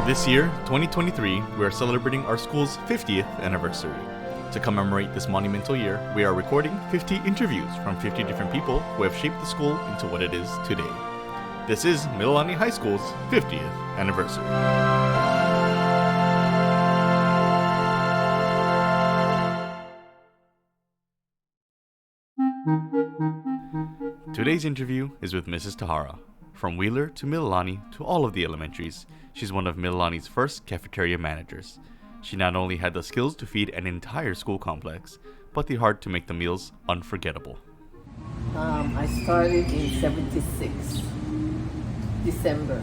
This year, 2023, we are celebrating our school's 50th anniversary. To commemorate this monumental year, we are recording 50 interviews from 50 different people who have shaped the school into what it is today. This is Miliani High School's 50th anniversary. Today's interview is with Mrs. Tahara. From Wheeler to Miliani to all of the elementaries, she's one of Miliani's first cafeteria managers. She not only had the skills to feed an entire school complex, but the heart to make the meals unforgettable. I started in 76, December.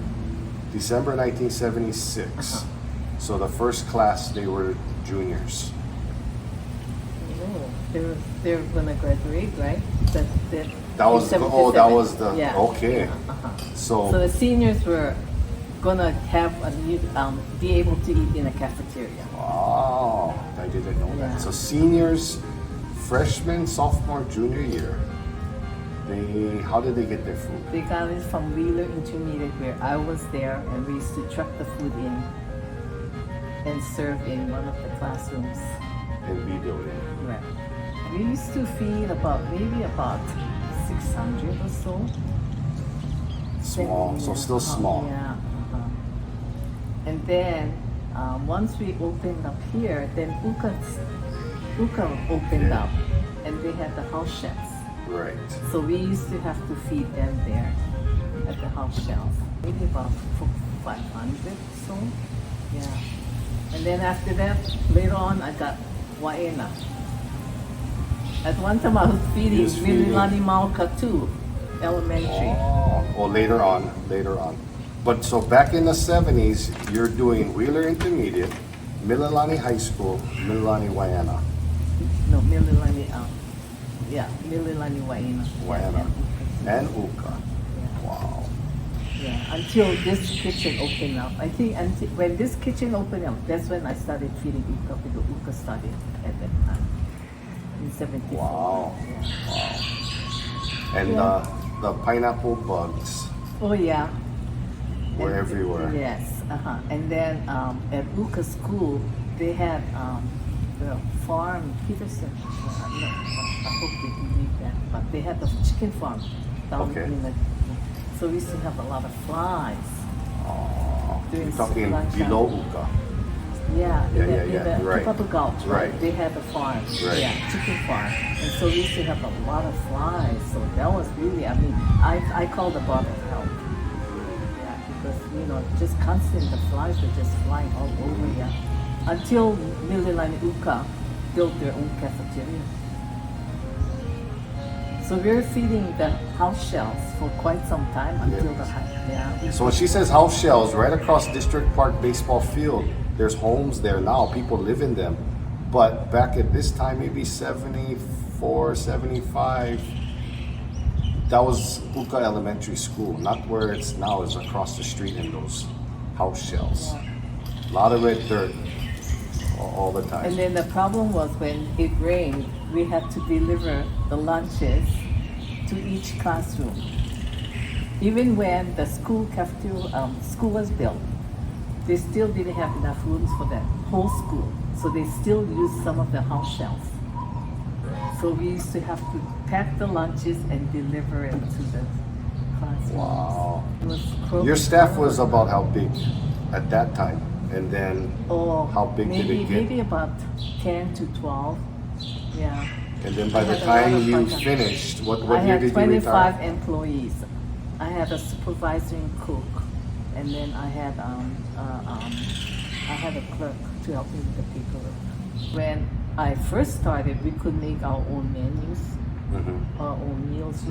December 1976. So the first class, they were juniors. Oh, they're gonna graduate, right? That was the, 77. that was the, Yeah. okay. Yeah, So the seniors were gonna have a new, be able to eat in a cafeteria. wow, I didn't know Yeah. that. So seniors, freshman, sophomore, junior year, how did they get their food? They got it from Wheeler Intermediate, where I was there, and we used to truck the food in and serve in one of the classrooms. In B building. Right. We used to feed about 600 or so. Small, so still small. Yeah. And then once we opened up here, then Uka opened up, and they had the house chefs. Right. So we used to have to feed them there at the house shelf. Maybe about 500 or so. Yeah. And then after that, later on, I got Waena. At one time, I was feeding Miliani Malka too, elementary. Oh, later on. But so back in the 70s, you're doing Wheeler Intermediate, Mililani High School, Mililani Waena. No, Miliani, Mililani Waena. Waena. And Uka. Yeah. Wow. Yeah, until this kitchen opened up. I think when this kitchen opened up, that's when I started feeding Uka, because Uka started at that time, in 74. Wow. Yeah. Wow. And Yeah. the pineapple bugs Oh yeah. were everywhere. Yes, And then at Uka School, they had the farm, Peterson. No, I hope they can read that. But they had the chicken farm down Okay. in the. So we used to have a lot of flies. Oh, During you're talking lunchtime. below Uka. Yeah, Yeah, in the right. Tupato Gulch, Right. They had the farm, Right. yeah, chicken farm. And so we used to have a lot of flies. So that was really, I called the bottle help. Yeah, because, just constant, the flies were just flying all over, yeah. Until Mililani Uka built their own cafeteria. So we were feeding the house shells for quite some time until yeah. So when she says house shells, right across District Park baseball field, there's homes there now, people live in them. But back at this time, maybe 74, 75, that was Uka Elementary School, not where it's now, is across the street in those house shells. Yeah. A lot of red dirt all the time. And then the problem was when it rained, we had to deliver the lunches to each classroom. Even when the school cafeteria, school was built, they still didn't have enough rooms for the whole school. So they still used some of the house shelves. So we used to have to pack the lunches and deliver it to the classrooms. Wow. It was Your staff was about how big at that time? And then how big did it get? Maybe about 10 to 12. Yeah. And then by I the had a lot time of you part-time. finished, what I year had did you 25 retire? employees. I had a supervisor and cook, and then I had a clerk to help me with the paperwork. When I first started, we could make our own menus, our own meals,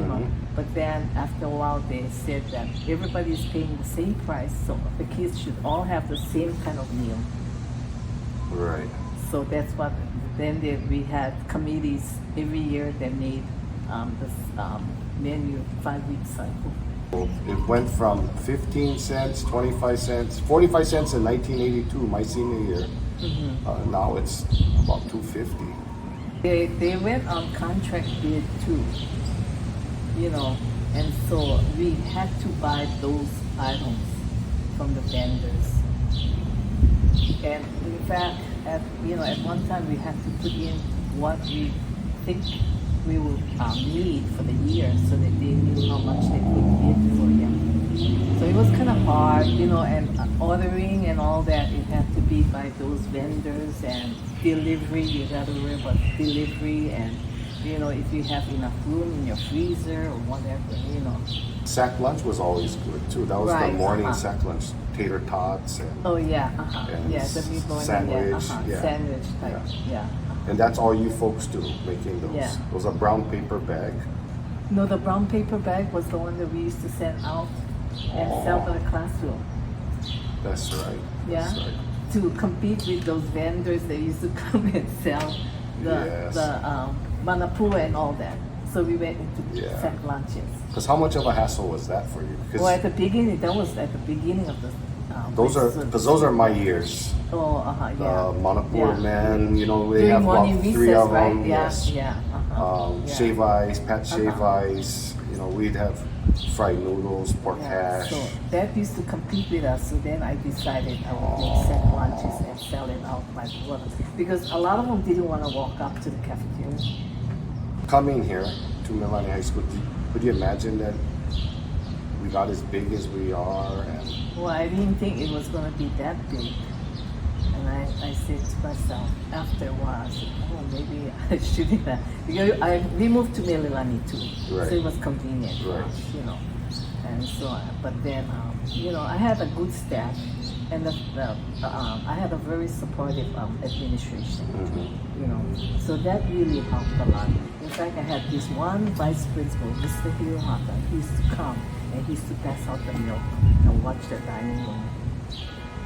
But then after a while, they said that everybody's paying the same price, so the kids should all have the same kind of meal. Right. So that's what. Then we had committees every year that made this menu 5-week cycle. It went from 15 cents, 25 cents, 45 cents in 1982, my senior year. Now it's about $2.50. They went on contract bid too, and so we had to buy those items from the vendors. And in fact, at one time we had to put in what we think we will need for the year, so that they knew how much they put in for them. So it was kind of hard, and ordering and all that. It had to be by those vendors, and delivery. You got to worry about delivery, and if you have enough room in your freezer or whatever. Sack lunch was always good too. That was the Right, morning sack lunch, tater tots and Oh yeah, And the mid-morning, sandwich, yeah. Sandwich type, yeah. and that's all you folks do, making those. Yeah. It was a brown paper bag. No, the brown paper bag was the one that we used to send out and sell to the classroom. That's right. Yeah. That's right. To compete with those vendors that used to come and sell Yes. the manapu and all that. So we went into Yeah. sack lunches. Because how much of a hassle was that for you? Well, at the beginning, that was at the beginning of the. Those are my years. Oh, yeah. Manipur Yeah. men, they During have about morning three recess, of right? them. Yeah, Yes. yeah. Yeah. Shave ice, pat shave ice. We'd have fried noodles, pork hash. So that used to compete with us. So then I decided I would make sack lunches and sell it out by the world. Because a lot of them didn't want to walk up to the cafeteria. Coming here to Miliani High School, could you imagine that we got as big as we are? And Well, I didn't think it was going to be that big. And I said to myself, after a while, I said, oh, maybe I shouldn't have. Because we moved to Miliani too. Right. So it was convenient for Right. us, And so, but then, I had a good staff. And I had a very supportive administration, So that really helped a lot. In fact, I had this one vice principal, Mr. Hirohata. He used to come and he used to pass out the milk and watch the dining room.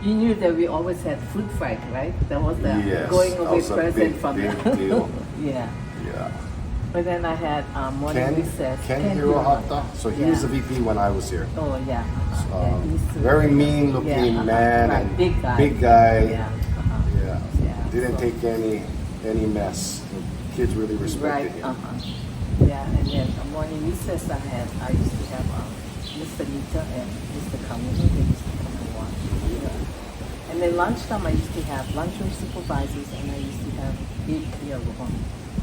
You knew that we always had food fight, right? That was the Yes, going that away was a present big, from big the deal. Yeah. Yeah. But then I had morning recess. Ken Hirohata. So he was the VP when I was here. Oh yeah. He used to- Very mean looking man right. and Big guy. Yeah. Yeah. Didn't So- take any mess. The kids really respected Right. him. Yeah, and then morning recess I used to have Mr. Nita and Mr. Kamino. They used to come and watch. Yeah. And then lunchtime I used to have lunchroom supervisors, and I used to have Abe Kialohon.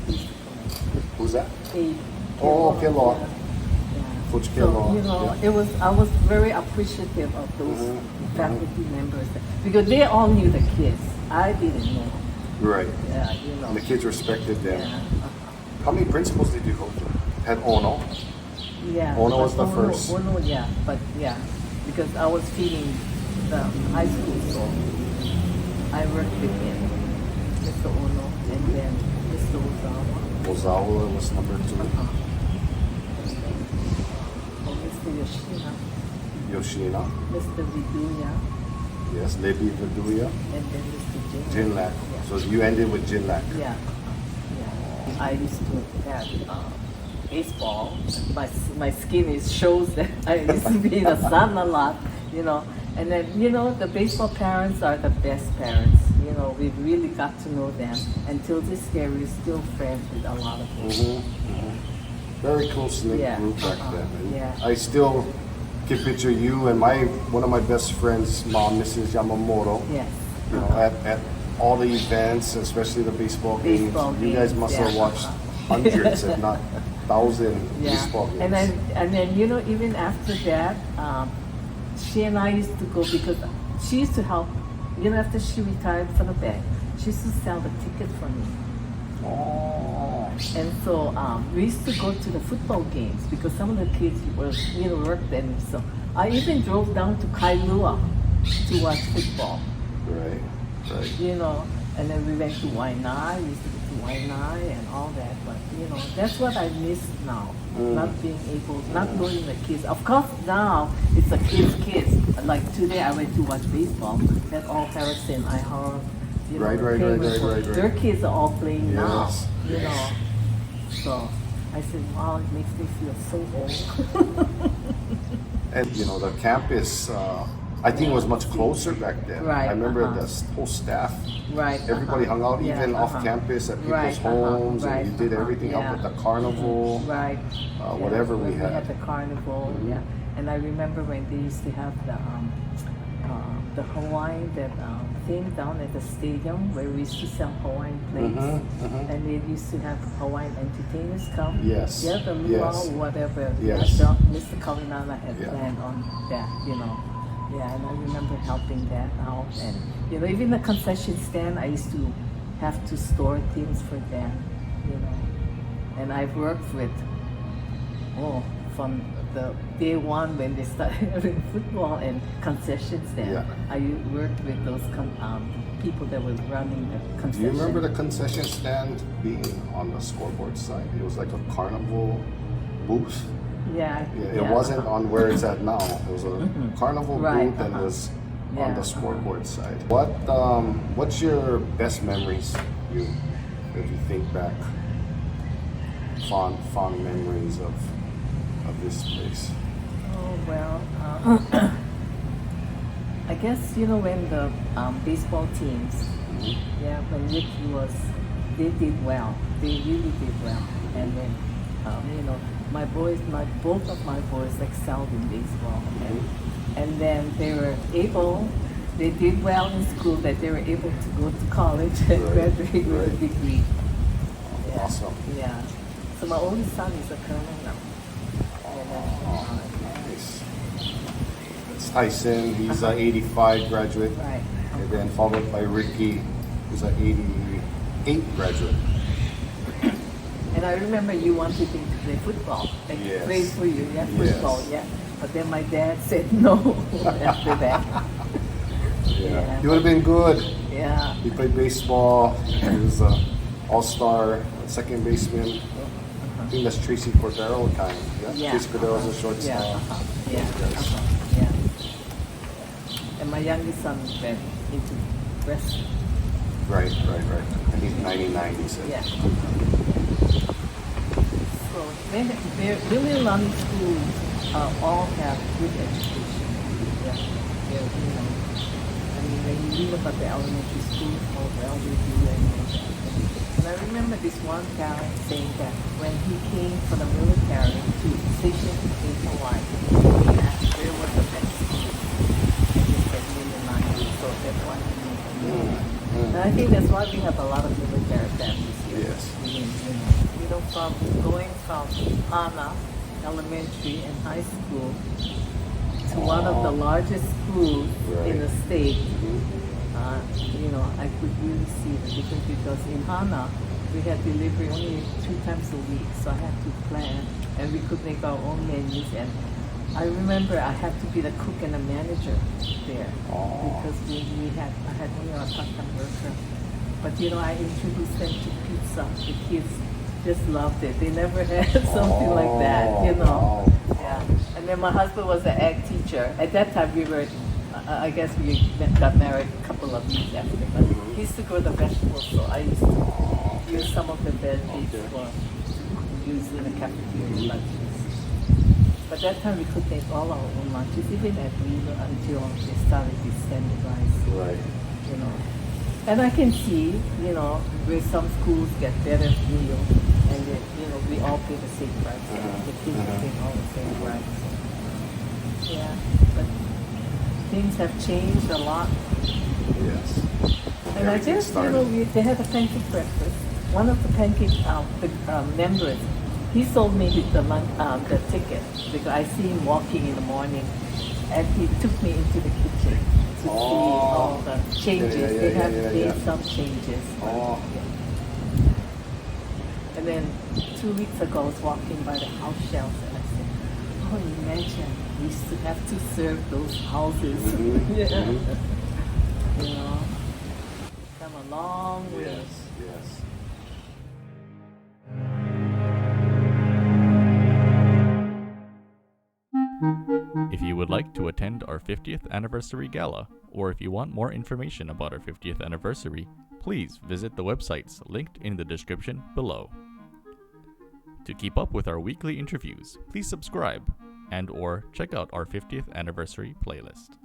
He used to come in. Who's that? Abe. Oh, Kilo. Yeah. Coach So, Kilo. I was very appreciative of those Mhm. faculty members because they all knew the kids. I didn't know. Right. Yeah, And the kids respected them. Yeah. How many principals did you go to? Had Ono? Yeah. Ono was but the first. Ono, yeah, but yeah, because I was feeding the high school, so I worked with him, Mr. Ono, and then Mr. Ozawa. Ozawa was number 2. Oh, Mr. Yoshina, Yoshina. Mr. Viduya, Yes. Lebi Vaduya. and then Mr. Jinlak. Yeah. So you ended with Jinlak. Yeah. I used to have baseball. My skin shows that I used to be in the sun a lot, And then, the baseball parents are the best parents. We've really got to know them. Until this day, we're still friends with a lot of them. Very close-knit Yeah. group back then. And Yeah. I still can picture you and one of my best friends' mom, Mrs. Yamamoto. Yes. At all the events, especially the baseball games. Baseball You guys games, must have yeah. watched hundreds, if not thousands, Yeah. baseball games. And then even after that, she and I used to go because she used to help. After she retired from the bank, she used to sell the ticket for me. Oh. And so we used to go to the football games because some of the kids worked then. So I even drove down to Kailua to watch football. Right. And then we went to Waianae. We used to go to Waianae and all that. But that's what I miss now. Not being able, not knowing the kids. Of course, now it's the kids. Like today, I went to watch baseball. That's all Harrison, Ihara. Right. Their kids are all playing Yes. now. So I said, wow, it makes me feel so old. And the campus, I think it was much closer back then. Right, I remember uh-huh. the whole staff. Right. Everybody hung out, Yeah, even off uh-huh. campus at people's Right, homes, right, and you did everything yeah. up with the carnival, Right. whatever when we had. We had the carnival, yeah. And I remember when they used to have the the Hawaiian that came down at the stadium where we used to sell Hawaiian plates, and they used to have Hawaiian entertainers come. Yes. Yeah, the luau, whatever. Yes. Mr. Kalinana had Yeah. planned on that, Yeah, and I remember helping that out, and even the concession stand, I used to have to store things for them, And I've worked with, from the day one when they started having football and concession stand. Yeah. I worked with those people that were running the concession. Do you remember the concession stand being on the scoreboard side? It was like a carnival booth. Yeah. It wasn't on where it's at now. It was a carnival Right, booth and it was on Yeah, the scoreboard side. What's your best memories? If you think back, fond memories of this place. Oh well, I guess when the baseball teams, when Ricky they did well. They really did well, and then both of my boys excelled in baseball, and then they did well in school that they were able to go to college and graduate with a degree. Yeah. Awesome. Yeah. So my oldest son is a colonel now. Nice. That's Tyson. He's an 85 graduate. Right. And then followed by Ricky, who's an 88 graduate. And I remember you wanted him to play football. And he Yes. played for you, football, Yes. But then my dad said no after that. Yeah. He would have been good. Yeah. He played baseball. He was an all-star second baseman. I think that's Tracy Cordero time. Yeah. Tracy Cordero's a shortstop. Yeah. And my youngest son went into wrestling. Right. And he's 99, he said. Yeah. So really a lot of schools all have good education. Yeah. When you read about the elementary schools, how well they do and I remember this one guy saying that when he came from the military to station in Hawaii, he asked where was the best school. And he said Miliani, so that's why he moved to Miliani. And I think that's why we have a lot of military families here. Yes. From going from Hana Elementary and high school to one of the largest schools in the state, I could really see the difference because in Hana we had delivery only 2 times a week, so I had to plan and we could make our own menus. And I remember I had to be the cook and the manager there because I had only a part-time worker. But I introduced them to pizza. The kids just loved it. They never had something like that, Yeah. And then my husband was an ag teacher. At that time, we were, I guess we got married a couple of years after. But he used to grow the vegetables, so I used to use some of the veggies for use in the cafeteria lunches. But that time we could make all our own lunches, even at Wheeler until they started to standardize. Right. And I can see, where some schools get better meals and we all pay the same price. The kids pay all the same price. Yeah, but things have changed a lot. Yes. And I just, they had a pancake breakfast. One of the pancake members, he sold me the ticket because I see him walking in the morning, and he took me into the kitchen to see all the changes. They have made some changes. And then 2 weeks ago, I was walking by the house shelves and I said, imagine we used to have to serve those houses. Come a long way. Yes. If you would like to attend our 50th Anniversary Gala, or if you want more information about our 50th anniversary, please visit the websites linked in the description below. To keep up with our weekly interviews, please subscribe and/or check out our 50th anniversary playlist.